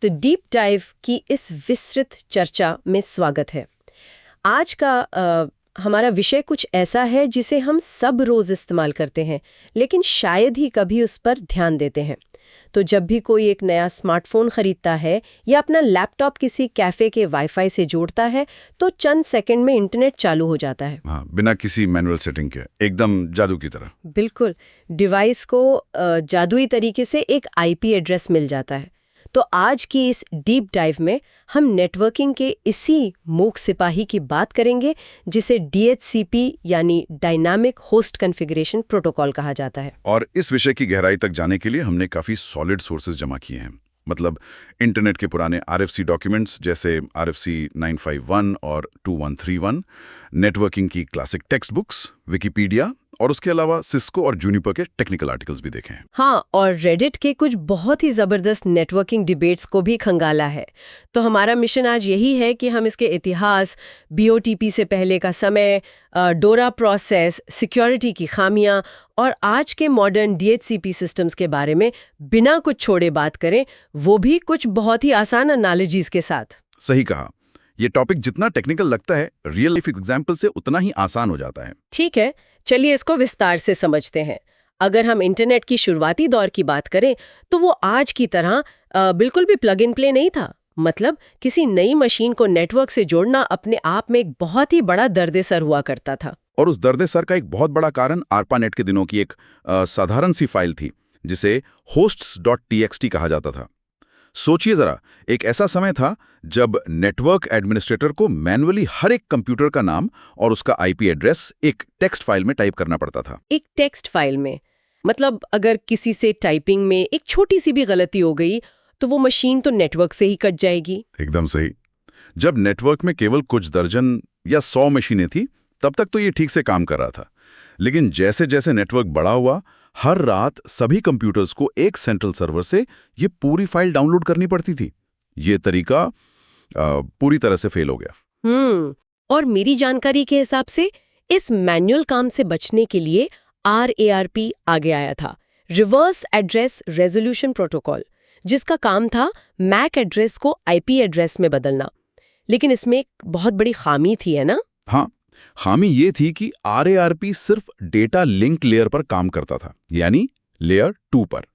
तो deep dive की इस विस्तृत चर्चा में स्वागत है। आज का हमारा विषय कुछ ऐसा है जिसे हम सब रोज इस्तेमाल करते हैं, लेकिन शायद ही कभी उस पर ध्यान देते हैं। तो जब भी कोई एक नया स्मार्टफोन खरीदता है या अपना लैपटॉप किसी कैफे के वाईफाई से जोड़ता है, तो चंद सेकंड में इंटरनेट चालू हो जाता है। हाँ, बिना किसी मैनुअल सेटिंग के, एकदम जादू की तरह। बिल्कुल, डिवाइस को जादुई तरीके से एक आईपी एड्रेस मिल जाता है। तो आज की इस डीप डाइव में हम नेटवर्किंग के इसी मूक सिपाही की बात करेंगे, जिसे DHCP यानी डायनामिक होस्ट कॉन्फ़िगरेशन प्रोटोकॉल कहा जाता है। और इस विषय की गहराई तक जाने के लिए हमने काफी सॉलिड सोर्सेज जमा किए हैं। मतलब इंटरनेट के पुराने RFC डॉक्यूमेंट्स जैसे RFC 951 और 2131, नेटवर्किंग की क्लासिक टेक्स्ट बुक्स, विकिपीडिया और उसके अलावा सिस्को और जूनिपर के टेक्निकल आर्टिकल्स भी देखे हैं। हाँ, और रेडिट के कुछ बहुत ही जबरदस्त नेटवर्किंग डिबेट्स को भी खंगाला है। तो हमारा मिशन आज यही है कि हम इसके इतिहास, BOTP से पहले का समय, डोरा प्रोसेस, सिक्योरिटी की खामियां और आज के मॉडर्न DHCP सिस्टम्स के बारे में बिना कुछ छोड़े बात करें, वो भी कुछ बहुत ही आसान एनालॉजीज के साथ। सही कहा। ये टॉपिक जितना टेक्निकल लगता है, रियल लाइफ एग्जाम्पल से उतना ही आसान हो जाता है। ठीक है, चलिए इसको विस्तार से समझते हैं। अगर हम इंटरनेट की शुरुआती दौर की बात करें, तो वो आज की तरह बिल्कुल भी प्लग इन प्ले नहीं था। मतलब किसी नई मशीन को नेटवर्क से जोड़ना अपने आप में एक बहुत ही बड़ा दर्द-ए-सर हुआ करता था। और उस दर्द-ए-सर का एक बहुत बड़ा कारण ARPANET के दिनों की एक साधारण सी फाइल थी, जिसे hosts.txt कहा जाता था। सोचिए जरा, एक ऐसा समय था जब नेटवर्क एडमिनिस्ट्रेटर को मैन्युअली हर एक कंप्यूटर का नाम और उसका IP एड्रेस एक टेक्स्ट फाइल में टाइप करना पड़ता था। एक टेक्स्ट फाइल में, मतलब अगर किसी से टाइपिंग में एक छोटी सी भी गलती हो गई, तो वो मशीन तो नेटवर्क से ही कट जाएगी। एकदम सही। जब नेटवर्क में केवल कुछ दर्जन या 100 मशीनें थी, तब तक तो ये ठीक से काम कर रहा था। लेकिन जैसे जैसे नेटवर्क बड़ा हुआ, हर रात सभी कंप्यूटर्स को एक सेंट्रल सर्वर से ये पूरी फाइल डाउनलोड करनी पड़ती थी। ये तरीका पूरी तरह से फेल हो गया। और मेरी जानकारी के हिसाब से इस मैनुअल काम से बचने के लिए RARP आगे आया था, रिवर्स एड्रेस रेजोल्यूशन प्रोटोकॉल, जिसका काम था मैक एड्रेस को IP एड्रेस में बदलना। लेकिन इसमें एक बहुत बड़ी खामी थी, है ना? हाँ, खामी ये थी कि RARP सिर्फ डेटा लिंक लेयर पर काम करता था, यानी लेयर 2 पर।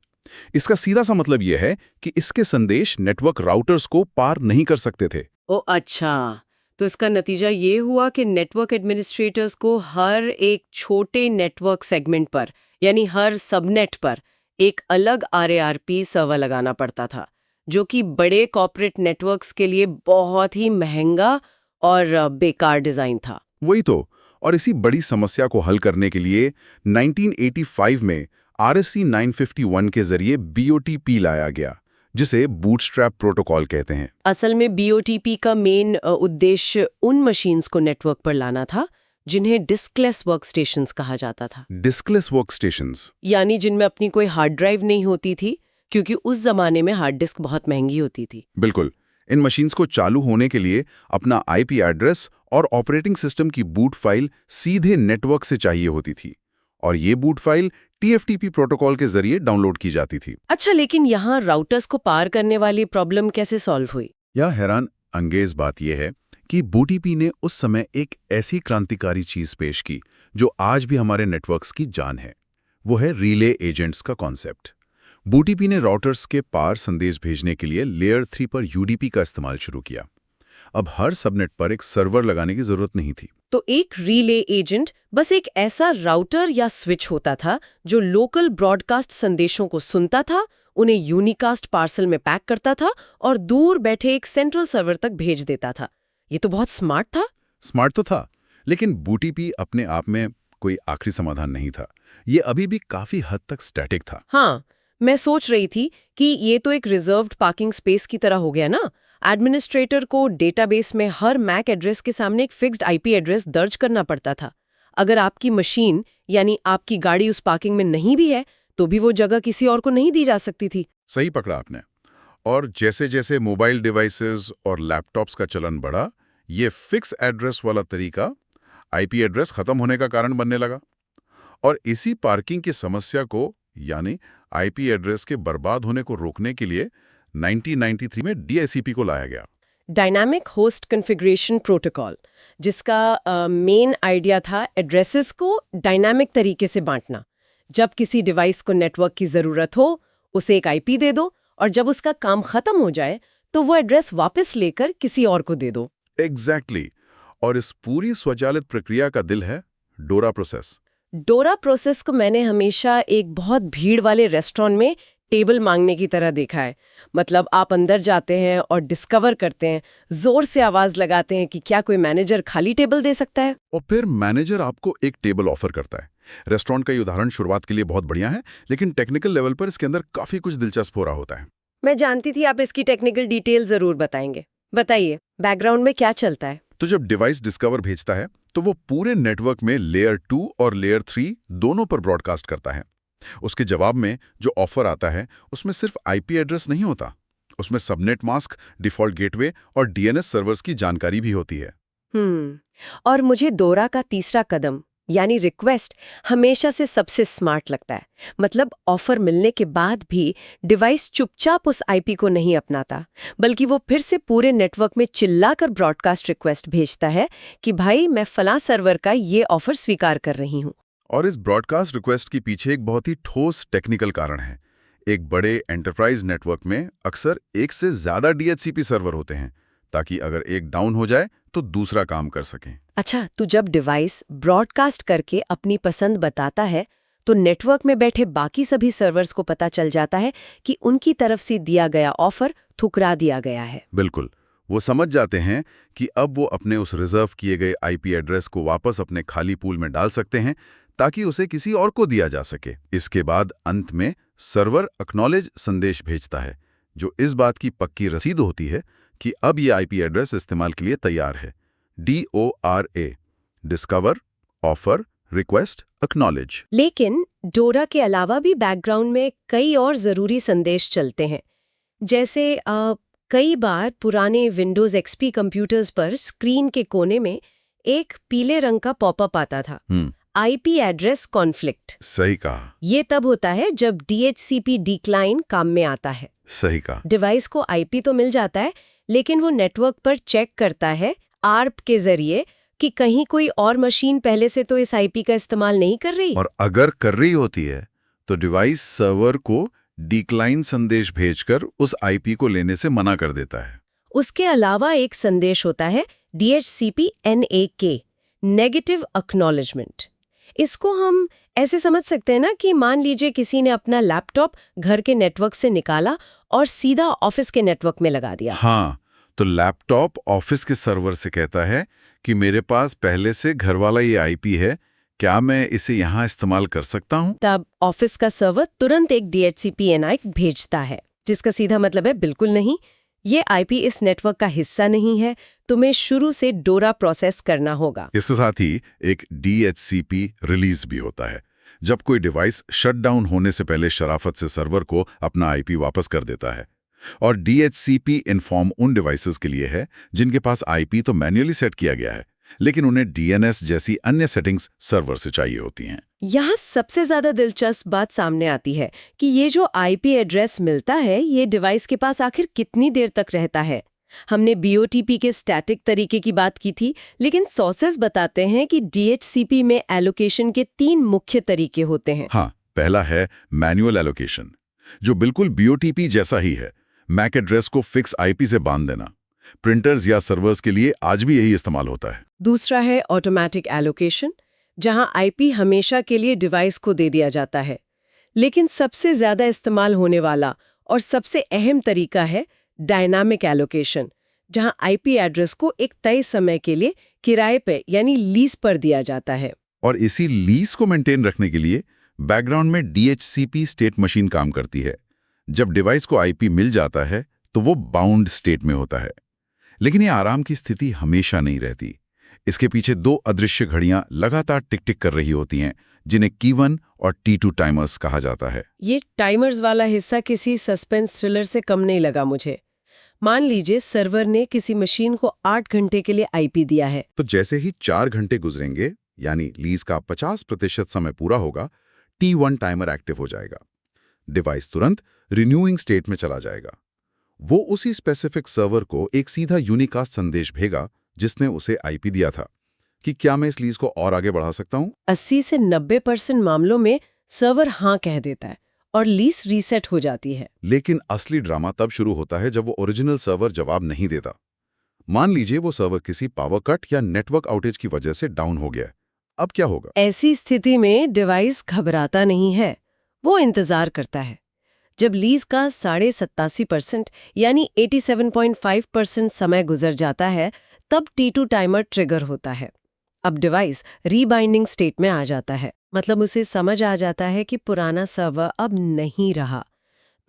इसका सीधा सा मतलब यह है कि इसके संदेश नेटवर्क राउटर्स को पार नहीं कर सकते थे। ओ अच्छा, तो इसका नतीजा ये हुआ कि नेटवर्क एडमिनिस्ट्रेटर्स को हर एक छोटे नेटवर्क सेगमेंट पर, यानी हर सबनेट पर एक अलग RARP सर्वर लगाना पड़ता था, जो कि बड़े कॉर्पोरेट नेटवर्क्स के लिए बहुत ही महंगा और बेकार डिजाइन था। वही तो। और इसी बड़ी समस्या को हल करने के लिए 1985 में RFC 951 के जरिए BOTP लाया गया, जिसे बूटस्ट्रैप प्रोटोकॉल कहते हैं। असल में BOTP का मेन उद्देश्य उन मशीन्स को नेटवर्क पर लाना था जिन्हें डिस्कलेस वर्कस्टेशंस कहा जाता था। डिस्कलेस वर्कस्टेशंस यानी जिनमें अपनी कोई हार्ड ड्राइव नहीं होती थी, क्योंकि उस जमाने में हार्ड डिस्क बहुत महंगी होती थी। बिल्कुल। इन मशीन्स को चालू होने के लिए अपना IP एड्रेस और ऑपरेटिंग सिस्टम की बूट फाइल सीधे नेटवर्क से चाहिए होती थी, और ये बूट फाइल TFTP प्रोटोकॉल के जरिए डाउनलोड की जाती थी। अच्छा, लेकिन यहाँ राउटर्स को पार करने वाली प्रॉब्लम कैसे सॉल्व हुई? यह हैरान अंगेज बात यह है कि BOTP ने उस समय एक ऐसी क्रांतिकारी चीज पेश की जो आज भी हमारे नेटवर्क्स की जान है। वो है रिले एजेंट्स का कॉन्सेप्ट। BOTP ने राउटर्स के पार संदेश भेजने के लिए लेयर 3 पर UDP का इस्तेमाल शुरू किया। अब हर सबनेट पर एक सर्वर लगाने की जरूरत नहीं थी। तो एक रिले एजेंट बस एक ऐसा राउटर या स्विच होता था जो लोकल ब्रॉडकास्ट संदेशों को सुनता था, उन्हें यूनिकास्ट पार्सल में पैक करता था और दूर बैठे एक सेंट्रल सर्वर तक भेज देता था। ये तो बहुत स्मार्ट था। स्मार्ट तो था, लेकिन BOTP अपने आप में कोई आखिरी समाधान नहीं था। ये अभी भी काफी हद तक स्टैटिक था। हाँ, मैं सोच रही थी कि ये तो एक रिजर्व्ड पार्किंग स्पेस की तरह हो गया ना। एडमिनिस्ट्रेटर को डेटाबेस में हर मैक एड्रेस के सामने एक फिक्स्ड IP एड्रेस दर्ज करना पड़ता था। अगर आपकी मशीन यानी आपकी गाड़ी उस पार्किंग में नहीं भी है, तो भी वो जगह किसी और को नहीं दी जा सकती थी। सही पकड़ा आपने। और जैसे जैसे मोबाइल डिवाइसेस और लैपटॉप्स का चलन बढ़ा, ये फिक्स एड्रेस वाला तरीका IP एड्रेस खत्म होने का कारण बनने लगा। और इसी पार्किंग की समस्या को, यानी IP एड्रेस के बर्बाद होने को रोकने के लिए 1993 में DHCP को लाया गया। डायनामिक होस्ट कॉन्फ़िगरेशन प्रोटोकॉल, जिसका मेन आइडिया था एड्रेसेस को डायनामिक तरीके से बांटना। जब किसी डिवाइस को नेटवर्क की ज़रूरत हो, उसे एक आईपी दे दो, और जब उसका काम खत्म हो जाए तो वो एड्रेस वापस लेकर किसी और को दे दो। एग्जैक्टली और इस पूरी स्वचालित प्रक्रिया का दिल है डोरा प्रोसेस। डोरा प्रोसेस को मैंने हमेशा एक बहुत भीड़ वाले रेस्टोरेंट में टेबल मांगने की तरह देखा है। मतलब आप अंदर जाते हैं और डिस्कवर करते हैं, जोर से आवाज लगाते हैं कि क्या कोई मैनेजर खाली टेबल दे सकता है, और फिर मैनेजर आपको एक टेबल ऑफर करता है। रेस्टोरेंट का ये उदाहरण शुरुआत के लिए बहुत बढ़िया है, लेकिन टेक्निकल लेवल पर इसके अंदर काफी कुछ दिलचस्प हो रहा होता है। मैं जानती थी आप इसकी टेक्निकल डिटेल जरूर बताएंगे। बताइए, बैकग्राउंड में क्या चलता है? तो जब डिवाइस डिस्कवर भेजता है तो वो पूरे नेटवर्क में लेयर 2 और लेयर 3 दोनों पर ब्रॉडकास्ट करता है। उसके जवाब में जो ऑफर आता है उसमें सिर्फ आईपी एड्रेस नहीं होता, उसमें सबनेट मास्क, डिफॉल्ट गेटवे और डीएनएस सर्वर्स की जानकारी भी होती है। और मुझे डोरा का तीसरा कदम यानी रिक्वेस्ट हमेशा से सबसे स्मार्ट लगता है। मतलब ऑफर मिलने के बाद भी डिवाइस चुपचाप उस आईपी को नहीं अपनाता, बल्कि वो फिर से पूरे नेटवर्क में चिल्लाकर ब्रॉडकास्ट रिक्वेस्ट भेजता है कि भाई मैं फलां सर्वर का ये ऑफर स्वीकार कर रही हूँ। और इस ब्रॉडकास्ट रिक्वेस्ट के पीछे एक बहुत ही ठोस टेक्निकल कारण है। एक बड़े एंटरप्राइज नेटवर्क में अक्सर एक से ज्यादा डीएचसीपी सर्वर होते हैं, ताकि अगर एक डाउन हो जाए तो दूसरा काम कर सकें। अच्छा, तो जब डिवाइस ब्रॉडकास्ट करके अपनी पसंद बताता है तो नेटवर्क में बैठे बाकी सभी सर्वर्स को पता चल जाता है कि उनकी तरफ से दिया गया ऑफर ठुकरा दिया गया है। बिल्कुल, वो समझ जाते हैं कि अब वो अपने उस रिजर्व किए गए आईपी एड्रेस को वापस अपने खाली पूल में डाल सकते हैं, ताकि उसे किसी और को दिया जा सके। इसके बाद अंत में सर्वर एक्नॉलेज संदेश भेजता है, जो इस बात की पक्की रसीद होती है कि अब ये आईपी एड्रेस इस्तेमाल के लिए तैयार है। DORA, discover, offer, request, acknowledge. लेकिन डोरा के अलावा भी बैकग्राउंड में कई और जरूरी संदेश चलते हैं। जैसे कई बार पुराने विंडोज एक्सपी कंप्यूटर्स पर स्क्रीन के कोने में एक पीले रंग का पॉपअप आता था, आईपी एड्रेस कॉन्फ्लिक्ट। सही कहा। ये तब होता है जब DHCP डिक्लाइन काम में आता है। सही कहा। डिवाइस को आईपी तो मिल जाता है, लेकिन वो नेटवर्क पर चेक करता है ARP के जरिए कि कहीं कोई और मशीन पहले से तो इस आईपी का इस्तेमाल नहीं कर रही। और अगर कर रही होती है तो डिवाइस सर्वर को डिक्लाइन संदेश भेजकर उस आईपी को लेने से मना कर देता है। उसके अलावा एक संदेश होता है DHCP NAK, नेगेटिव एक्नॉलेजमेंट। इसको हम ऐसे समझ सकते हैं ना कि मान लीजिए किसी ने अपना लैपटॉप घर के नेटवर्क से निकाला और सीधा ऑफिस के नेटवर्क में लगा दिया। हाँ, तो लैपटॉप ऑफिस के सर्वर से कहता है कि मेरे पास पहले से घर वाला ये आईपी है, क्या मैं इसे यहाँ इस्तेमाल कर सकता हूँ? तब ऑफिस का सर्वर तुरंत एक DHCP NI भेजता है, जिसका सीधा मतलब है बिल्कुल नहीं, ये आईपी इस नेटवर्क का हिस्सा नहीं है, तुम्हें शुरू से डोरा प्रोसेस करना होगा। इसके साथ ही एक DHCP रिलीज भी होता है, जब कोई डिवाइस शटडाउन होने से पहले शराफत से सर्वर को अपना आईपी वापस कर देता है। और DHCP इन्फॉर्म उन डिवाइसेस के लिए है जिनके पास आईपी तो मैन्युअली सेट किया गया है, लेकिन उन्हें DNS जैसी अन्य सेटिंग्स सर्वर से चाहिए होती हैं। यहाँ सबसे ज्यादा दिलचस्प बात सामने आती है कि ये जो आईपी एड्रेस मिलता है, ये डिवाइस के पास आखिर कितनी देर तक रहता है। हमने BOTP के स्टैटिक तरीके की बात की थी, लेकिन सोर्सेस बताते हैं कि DHCP में एलोकेशन के 3 मुख्य तरीके होते हैं। हाँ, पहला है मैनुअल एलोकेशन, जो बिल्कुल BOTP जैसा ही है। मैक एड्रेस को फिक्स आईपी से बांध देना। प्रिंटर्स या सर्वर्स के लिए आज भी यही इस्तेमाल होता है। दूसरा है ऑटोमेटिक एलोकेशन, जहां आईपी हमेशा के लिए डिवाइस को दे दिया जाता है। लेकिन सबसे ज्यादा इस्तेमाल होने वाला और सबसे अहम तरीका है डायनामिक एलोकेशन, जहां आईपी एड्रेस को एक तय समय के लिए किराए पे यानी लीज पर दिया जाता है। और इसी लीज को मेंटेन रखने के लिए बैकग्राउंड में DHCP स्टेट मशीन काम करती है। जब डिवाइस को आईपी मिल जाता है तो वो बाउंड स्टेट में होता है, लेकिन ये आराम की स्थिति हमेशा नहीं रहती। इसके पीछे 2 अदृश्य घड़ियां लगातार टिक टिक कर रही होती हैं, जिन्हें T1 और T2 टाइमर्स कहा जाता है। ये टाइमर्स वाला हिस्सा किसी सस्पेंस थ्रिलर से कम नहीं लगा मुझे। मान लीजिए सर्वर ने किसी मशीन को 8 घंटे के लिए आईपी दिया है, तो जैसे ही 4 घंटे गुजरेंगे, यानी लीज का 50% समय पूरा होगा, T1 टाइमर एक्टिव हो जाएगा। डिवाइस तुरंत रिन्यूइंग स्टेट में चला जाएगा। वो उसी स्पेसिफिक सर्वर को एक सीधा यूनिकास्ट संदेश भेजा जिसने उसे आईपी दिया था कि क्या मैं इस लीज को और आगे बढ़ा सकता हूं। 80 से 90% मामलों में सर्वर हाँ कह देता है और लीज रीसेट हो जाती है। लेकिन असली ड्रामा तब शुरू होता है जब वो ओरिजिनल सर्वर जवाब नहीं देता। मान लीजिए वो सर्वर किसी पावर कट या नेटवर्क आउटेज की वजह से डाउन हो गया है। अब क्या होगा? ऐसी स्थिति में डिवाइस घबराता नहीं है, वो इंतजार करता है। जब लीज का 87.5% यानी 87.5% समय गुजर जाता है, तब T2 टाइमर ट्रिगर होता है। अब डिवाइस रीबाइंडिंग स्टेट में आ जाता है, मतलब उसे समझ आ जाता है कि पुराना सर्वर अब नहीं रहा।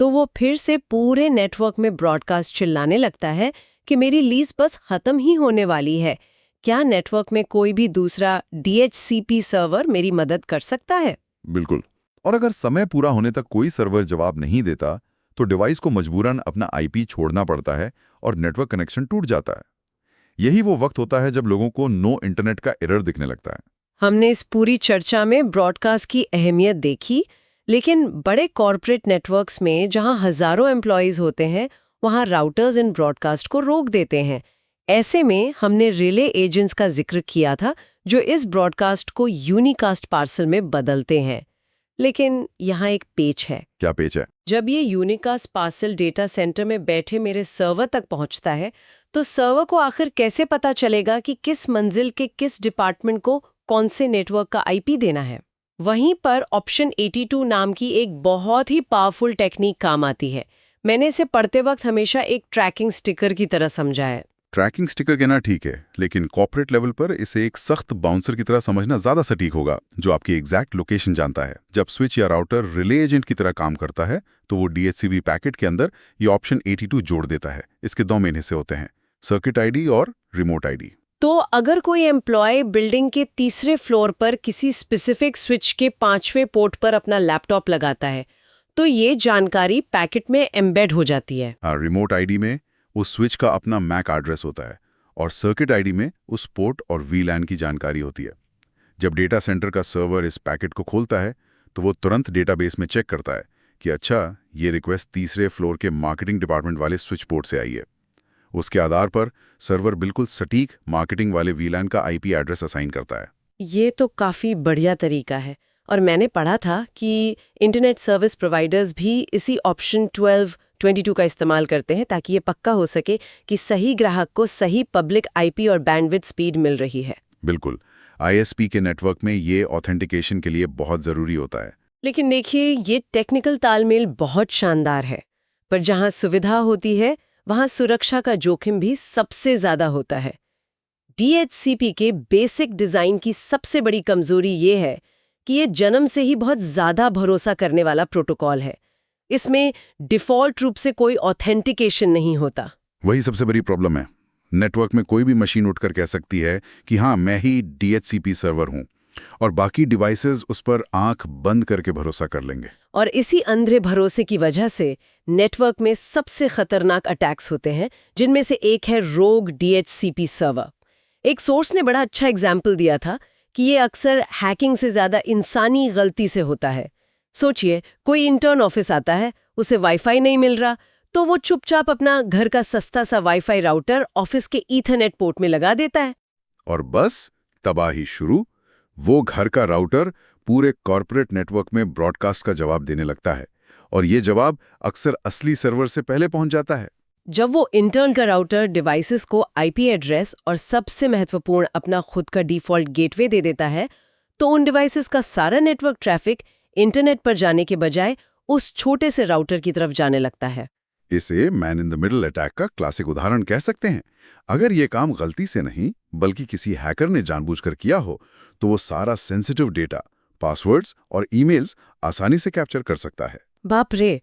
तो वो फिर से पूरे नेटवर्क में ब्रॉडकास्ट चिल्लाने लगता है कि मेरी लीज बस खत्म ही होने वाली है। क्या नेटवर्क में कोई भी दूसरा DHCP सर्वर मेरी मदद कर सकता है? बिल्कुल। और अगर समय पूरा होने तक कोई सर्वर जवाब नहीं देता तो डिवाइस को मजबूरन अपना आईपी छोड़ना पड़ता है और नेटवर्क कनेक्शन टूट जाता है। यही वो वक्त होता है जब लोगों को नो इंटरनेट का एरर दिखने लगता है। हमने इस पूरी चर्चा में ब्रॉडकास्ट की अहमियत देखी, लेकिन बड़े कॉर्पोरेट नेटवर्क्स में जहां हजारों एम्प्लॉयज होते हैं, वहां राउटर्स इन ब्रॉडकास्ट को रोक देते हैं। ऐसे में हमने रिले एजेंट्स का जिक्र किया था जो इस ब्रॉडकास्ट को यूनिकास्ट पार्सल में बदलते हैं। लेकिन यहाँ एक पेच है। क्या पेच है? जब ये यूनिकास्ट पार्सल डेटा सेंटर में बैठे मेरे सर्वर तक पहुंचता है, तो सर्वर को आखिर कैसे पता चलेगा कि किस मंजिल के किस डिपार्टमेंट को कौन से नेटवर्क का आईपी देना है? वहीं पर ऑप्शन 82 नाम की एक बहुत ही पावरफुल टेक्निक काम आती है। मैंने इसे पढ़ते वक्त हमेशा एक ट्रैकिंग स्टिकर की तरह समझा है। ट्रैकिंग स्टिकर कहना ठीक है, लेकिन कॉर्पोरेट लेवल पर इसे एक सख्त बाउंसर की तरह समझना ज्यादा सटीक होगा, जो आपकी एग्जैक्ट लोकेशन जानता है। जब स्विच या राउटर रिले एजेंट की तरह काम करता है तो वो DHCP पैकेट के अंदर ये ऑप्शन 82 जोड़ देता है। इसके दो मेन हिस्से होते हैं, सर्किट आईडी और रिमोट आईडी। तो अगर कोई एम्प्लॉय बिल्डिंग के तीसरे फ्लोर पर किसी स्पेसिफिक स्विच के 5वें पोर्ट पर अपना लैपटॉप लगाता है, तो ये जानकारी पैकेट में एम्बेड हो जाती है। रिमोट आईडी में उस स्विच का अपना मैक एड्रेस होता है और सर्किट आईडी में उस पोर्ट और VLAN की जानकारी होती है। जब डेटा सेंटर का सर्वर इस पैकेट को खोलता है तो वो तुरंत डेटाबेस में चेक करता है कि अच्छा, ये रिक्वेस्ट तीसरे फ्लोर के मार्केटिंग डिपार्टमेंट वाले स्विच पोर्ट से आई है। उसके आधार पर सर्वर बिल्कुल सटीक मार्केटिंग वाले VLAN का IP एड्रेस असाइन करता है। ये तो काफी बढ़िया तरीका है, और मैंने पढ़ा था कि इंटरनेट सर्विस प्रोवाइडर्स भी इसी ऑप्शन 1222 का इस्तेमाल करते हैं ताकि ये पक्का हो सके कि सही ग्राहक को सही पब्लिक IP और बैंडविड्थ स्पीड मिल रही है। बिल्कुल, ISP के नेटवर्क में ये ऑथेंटिकेशन के लिए बहुत जरूरी होता है। लेकिन देखिए, ये टेक्निकल तालमेल बहुत शानदार है, पर जहां सुविधा होती है वहां सुरक्षा का जोखिम भी सबसे ज्यादा होता है। DHCP के बेसिक डिजाइन की सबसे बड़ी कमजोरी ये है कि ये जन्म से ही बहुत ज्यादा भरोसा करने वाला प्रोटोकॉल है। इसमें डिफॉल्ट रूप से कोई ऑथेंटिकेशन नहीं होता। वही सबसे बड़ी प्रॉब्लम है। नेटवर्क में कोई भी मशीन उठकर कह सकती है कि हाँ, मैं ही DHCP सर्वर हूं, और बाकी डिवाइसेस उस पर आंख बंद करके भरोसा कर लेंगे। और इसी अंधे भरोसे की वजह से नेटवर्क में सबसे खतरनाक अटैक्स होते हैं, जिनमें से एक है रोग DHCP सर्वर। एक सोर्स ने बड़ा अच्छा एग्जाम्पल दिया था कि ये अक्सर हैकिंग से ज्यादा इंसानी गलती से होता है। सोचिए, कोई इंटर्न ऑफिस आता है, उसे वाईफाई नहीं मिल रहा, तो वो चुपचाप अपना घर का सस्ता सा वाईफाई राउटर ऑफिस के ईथरनेट पोर्ट में लगा देता है। और बस तबाही शुरू। वो घर का राउटर पूरे कॉर्पोरेट नेटवर्क में ब्रॉडकास्ट का जवाब देने लगता है, और ये जवाब अक्सर असली सर्वर से पहले पहुंच जाता है। जब वो इंटर्न का राउटर डिवाइसेस को IP एड्रेस और सबसे महत्वपूर्ण अपना खुद का डिफॉल्ट गेटवे दे देता है, तो उन डिवाइसेस का सारा नेटवर्क ट्रैफिक इंटरनेट पर जाने के बजाय उस छोटे से राउटर की तरफ जाने लगता है। इसे man in the middle attack का क्लासिक उदाहरण कह सकते हैं। अगर ये काम गलती से नहीं बल्कि किसी हैकर ने जानबूझकर किया हो तो वो सारा सेंसिटिव डेटा, पासवर्ड्स और ईमेल्स आसानी से कैप्चर कर सकता है। बाप रे!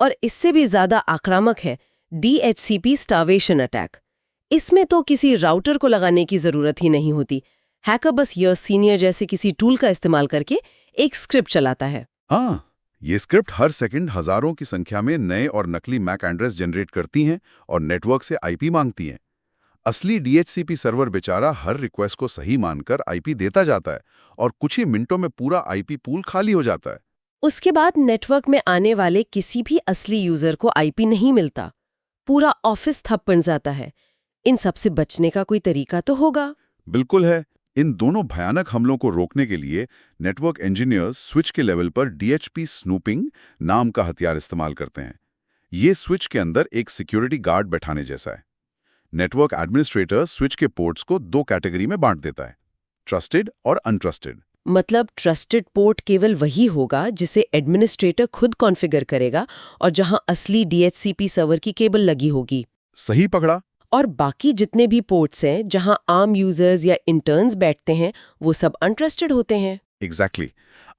और इससे भी ज्यादा आक्रामक है DHCP स्टार्वेशन अटैक। इसमें तो किसी राउटर को लगाने की जरूरत ही नहीं होती। हैकर बस Yersinia जैसे किसी टूल का इस्तेमाल करके एक स्क्रिप्ट चलाता है। हाँ, ये स्क्रिप्ट हर सेकंड हजारों की संख्या में नए और नकली मैक एड्रेस जनरेट करती हैं और नेटवर्क से IP मांगती हैं। असली DHCP सर्वर बेचारा हर रिक्वेस्ट को सही मानकर IP देता जाता है और कुछ ही मिनटों में पूरा IP पूल खाली हो जाता है। उसके बाद नेटवर्क में आने वाले किसी भी असली यूजर को IP नहीं मिलता। पूरा ऑफिस ठप पड़ जाता है। इन सब से बचने का कोई तरीका तो होगा? बिल्कुल है। इन दोनों भयानक हमलों को रोकने के लिए नेटवर्क इंजीनियर्स स्विच के लेवल पर डीएचपी स्नूपिंग नाम का हथियार इस्तेमाल करते हैं। ये स्विच के अंदर एक सिक्योरिटी गार्ड बैठाने जैसा है। नेटवर्क एडमिनिस्ट्रेटर स्विच के पोर्ट्स को 2 कैटेगरी में बांट देता है, ट्रस्टेड और अनट्रस्टेड। मतलब ट्रस्टेड पोर्ट केवल वही होगा जिसे एडमिनिस्ट्रेटर खुद कॉन्फ़िगर करेगा और जहां असली डीएचसीपी सर्वर की केबल लगी होगी। सही पकड़ा। और बाकी जितने भी पोर्ट्स हैं जहां आम यूजर्स या इंटर्न्स बैठते हैं वो सब अनट्रस्टेड होते हैं। एग्जैक्टली।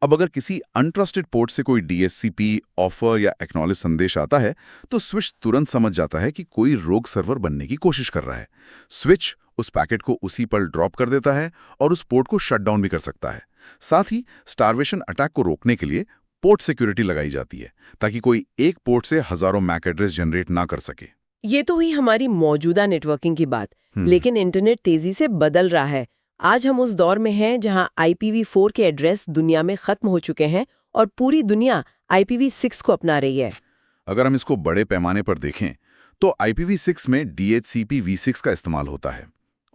अब अगर किसी अनट्रस्टेड पोर्ट से कोई डीएचसीपी ऑफर या एक्नॉलेज संदेश आता है तो स्विच तुरंत समझ जाता है कि कोई रोग सर्वर बनने की कोशिश कर रहा है। स्विच उस पैकेट को उसी पर ड्रॉप कर देता है और उस पोर्ट को शट डाउन भी कर सकता है। साथ ही स्टारवेशन अटैक को रोकने के लिए पोर्ट सिक्योरिटी लगाई जाती है ताकि कोई एक पोर्ट से हजारों मैक एड्रेस जनरेट ना कर सके। ये तो हुई हमारी मौजूदा नेटवर्किंग की बात, लेकिन इंटरनेट तेजी से बदल रहा है। आज हम उस दौर में हैं जहां IPv4 के एड्रेस दुनिया में खत्म हो चुके हैं और पूरी दुनिया IPv6 को अपना रही है। अगर हम इसको बड़े पैमाने पर देखें तो IPv6 में DHCP v6 का इस्तेमाल होता है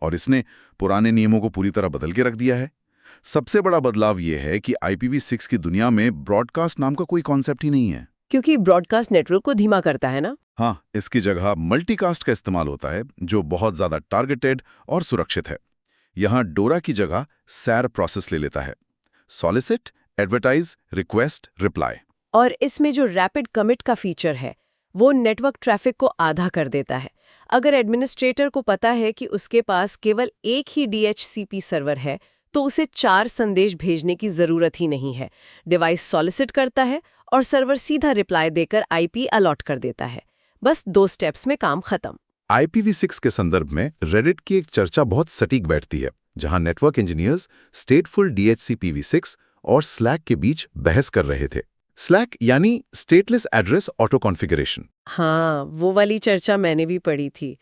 और इसने पुराने नियमों को पूरी तरह बदल के रख दिया है। सबसे बड़ा बदलाव यह है कि IPv6 की दुनिया में ब्रॉडकास्ट नाम का कोई कॉन्सेप्ट ही नहीं है। क्योंकि ब्रॉडकास्ट नेटवर्क को धीमा करता है ना। हाँ, इसकी जगह मल्टीकास्ट का इस्तेमाल होता है जो बहुत ज्यादा टारगेटेड और सुरक्षित है। यहां डोरा की जगह सैर प्रोसेस ले लेता है, सॉलिसिट, एडवर्टाइज, रिक्वेस्ट, रिप्लाई। और इसमें जो रैपिड कमिट का फीचर है वो नेटवर्क ट्रैफिक को आधा कर देता है। अगर एडमिनिस्ट्रेटर को पता है कि उसके पास केवल एक ही DHCP सर्वर है तो उसे 4 संदेश भेजने की जरूरत ही नहीं है। डिवाइस सॉलिसिट करता है और सर्वर सीधा रिप्लाई देकर IP अलॉट कर देता है। बस 2 स्टेप्स में काम खत्म। IPv6 के संदर्भ में रेडिट की एक चर्चा बहुत सटीक बैठती है, जहां नेटवर्क इंजीनियर्स स्टेटफुल DHCP v6 और स्लैक के बीच बहस कर रहे थे। स्लैक यानी स्टेटलेस एड्रेस ऑटो कॉन्फ़िगरेशन। हाँ, वो वाली चर्चा मैंने भी पढ़ी थी।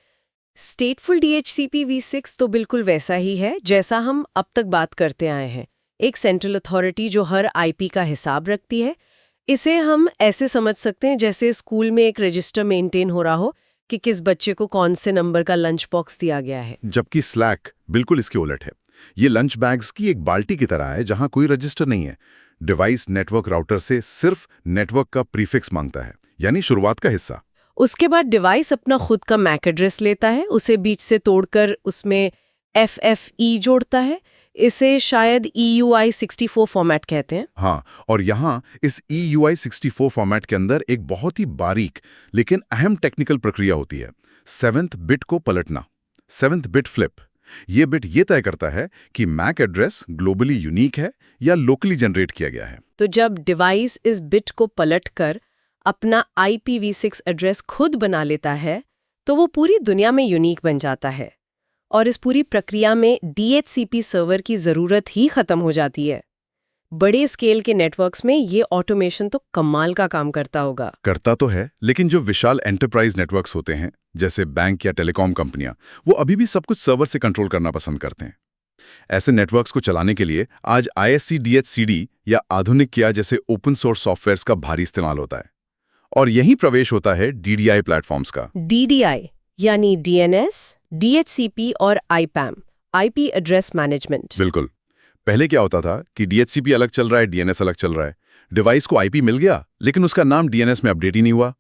स्टेटफुल DHCP v6 तो बिल्कुल वैसा ही है जैसा हम अब तक बात करते आए हैं। एक सेंट्रल अथॉरिटी जो हर IP का हिसाब रखती है। इसे हम ऐसे समझ सकते हैं जैसे स्कूल में एक रजिस्टर मेंटेन हो रहा हो कि किस बच्चे को कौन से नंबर का लंच बॉक्स दिया गया है। जबकि स्लैक बिल्कुल इसके उलट है। ये लंच बैग्स की एक बाल्टी की तरह है जहां कोई रजिस्टर नहीं है। डिवाइस नेटवर्क राउटर से सिर्फ नेटवर्क का प्रीफिक्स मांगता है, यानी शुरुआत का हिस्सा। उसके बाद डिवाइस अपना खुद का मैक एड्रेस लेता है, उसे बीच से तोड़कर उसमें FFE जोड़ता है। इसे शायद EUI64 फॉर्मेट कहते हैं। हाँ, और यहाँ इस EUI64 फॉर्मेट के अंदर एक बहुत ही बारीक लेकिन अहम टेक्निकल प्रक्रिया होती है, 7th बिट को पलटना, 7th बिट फ्लिप। ये बिट ये तय करता है कि मैक एड्रेस ग्लोबली यूनिक है या लोकली जनरेट किया गया है। तो जब डिवाइस इस बिट को पलटकर अपना IPv6 एड्रेस खुद बना लेता है तो वो पूरी दुनिया में यूनिक बन जाता है और इस पूरी प्रक्रिया में DHCP सर्वर की ज़रूरत ही ख़त्म हो जाती है। बड़े स्केल के नेटवर्क्स में ये ऑटोमेशन तो कमाल का काम करता होगा। करता तो है, लेकिन जो विशाल एंटरप्राइज नेटवर्क्स होते हैं जैसे बैंक या टेलीकॉम कंपनियां, वो अभी भी सब कुछ सर्वर से कंट्रोल करना पसंद करते हैं। ऐसे नेटवर्क्स को चलाने के लिए आज ISC DHCD या आधुनिक किया जैसे ओपन सोर्स सॉफ्टवेयर्स का भारी इस्तेमाल होता है और यही प्रवेश होता है DDI प्लेटफॉर्म्स का। DDI यानी DNS, DHCP और IPAM, IP एड्रेस मैनेजमेंट। बिल्कुल। पहले क्या होता था कि DHCP अलग चल रहा है, DNS अलग चल रहा है। डिवाइस को IP मिल गया लेकिन उसका नाम DNS में अपडेट ही नहीं हुआ।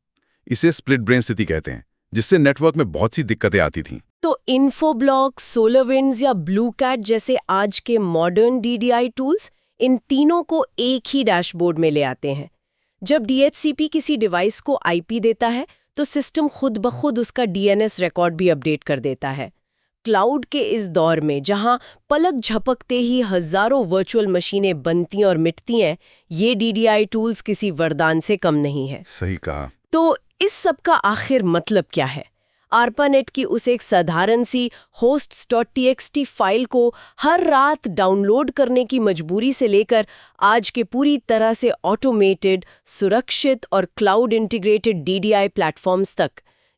इसे स्प्लिट ब्रेन स्थिति कहते हैं, जिससे नेटवर्क में बहुत सी दिक्कतें आती थीं। तो इन्फोब्लॉक्स, सोलरविंड्स या ब्लू कैट जैसे आज के मॉडर्न DDI टूल्स इन तीनों को एक ही डैशबोर्ड में ले आते हैं। जब DHCP किसी डिवाइस को IP देता है तो सिस्टम खुद ब खुद उसका DNS रिकॉर्ड भी अपडेट कर देता है। क्लाउड के इस दौर में जहां पलक झपकते ही हजारों वर्चुअल मशीनें बनती और मिटती हैं, ये DDI टूल्स किसी वरदान से कम नहीं है। सही कहा। तो इस सब का आखिर मतलब क्या है? ARPANET की उस एक साधारण सी hosts.txt फाइल को हर रात डाउनलोड करने की मजबूरी से लेकर आज के पूरी तरह से ऑटोमेटेड, सुरक्षित और क्लाउड इंटीग्रेटेड DDI प्लेटफॉर्म्स तक,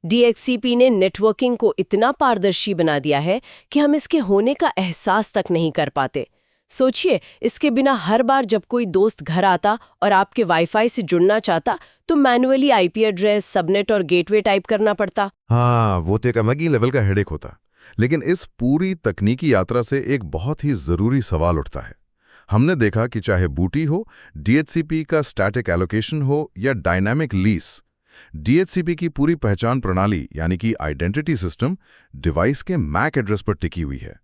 DHCP ने नेटवर्किंग को इतना पारदर्शी बना दिया है कि हम इसके होने का एहसास तक नहीं कर पाते। सोचिए, इसके बिना हर बार जब कोई दोस्त घर आता और आपके वाईफाई से जुड़ना चाहता तो मैन्युअली आईपी एड्रेस, सबनेट और गेटवे टाइप करना पड़ता। हाँ, वो तो एक अलग ही लेवल का हेडेक होता। लेकिन इस पूरी तकनीकी यात्रा से एक बहुत ही जरूरी सवाल उठता है। हमने देखा कि चाहे बूटी हो, डीएचसीपी का स्टैटिक एलोकेशन हो या डायनामिक लीस, डीएचसीपी की पूरी पहचान प्रणाली यानी कि आइडेंटिटी सिस्टम डिवाइस के मैक एड्रेस पर टिकी हुई है।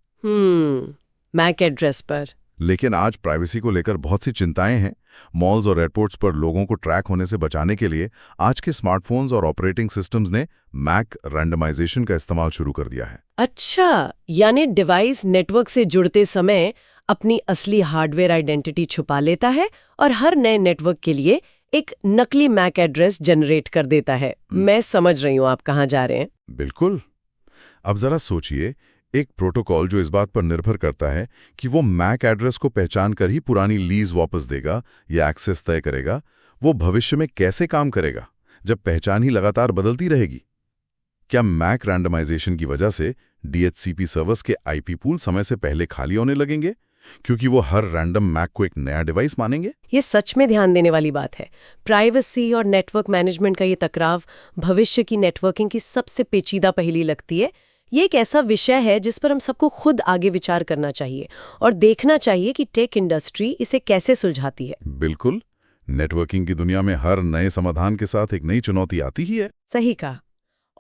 मैक एड्रेस पर। लेकिन आज प्राइवेसी को लेकर बहुत सी चिंताएं हैं। मॉल्स और एयरपोर्ट्स पर लोगों को ट्रैक होने से बचाने के लिए आज के स्मार्टफोन्स और ऑपरेटिंग सिस्टम्स ने मैक रैंडमाइजेशन का इस्तेमाल शुरू कर दिया है। अच्छा, यानी डिवाइस नेटवर्क से जुड़ते समय अपनी असली हार्डवेयर आइडेंटिटी छुपा लेता है और हर नए नेटवर्क के लिए एक नकली मैक एड्रेस जनरेट कर देता है। मैं समझ रही हूँ आप कहाँ जा रहे हैं। बिल्कुल। अब जरा सोचिए, एक प्रोटोकॉल जो इस बात पर निर्भर करता है कि वो मैक एड्रेस को पहचान कर ही पुरानी लीज वापस देगा या एक्सेस तय करेगा, वो भविष्य में कैसे काम करेगा जब पहचान ही लगातार बदलती रहेगी? क्या मैक रैंडमाइजेशन की वजह से डीएचसीपी सर्वर्स के आईपी पूल समय से पहले खाली होने लगेंगे क्योंकि वो हर रैंडम मैक को एक नया डिवाइस मानेंगे? ये सच में ध्यान देने वाली बात है। प्राइवेसी और नेटवर्क मैनेजमेंट का ये टकराव भविष्य की नेटवर्किंग की सबसे पेचीदा पहेली लगती है। ये एक ऐसा विषय है जिस पर हम सबको खुद आगे विचार करना चाहिए और देखना चाहिए कि टेक इंडस्ट्री इसे कैसे सुलझाती है। बिल्कुल। नेटवर्किंग की दुनिया में हर नए समाधान के साथ एक नई चुनौती आती ही है। सही कहा।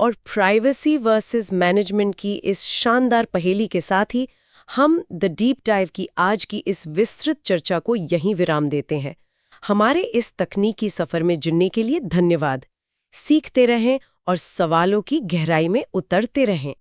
और प्राइवेसी वर्सेस मैनेजमेंट की इस शानदार पहेली के साथ ही हम द डीप डाइव की आज की इस विस्तृत चर्चा को यहीं विराम देते हैं। हमारे इस तकनीकी सफर में जुड़ने के लिए धन्यवाद। सीखते रहें और सवालों की गहराई में उतरते रहें।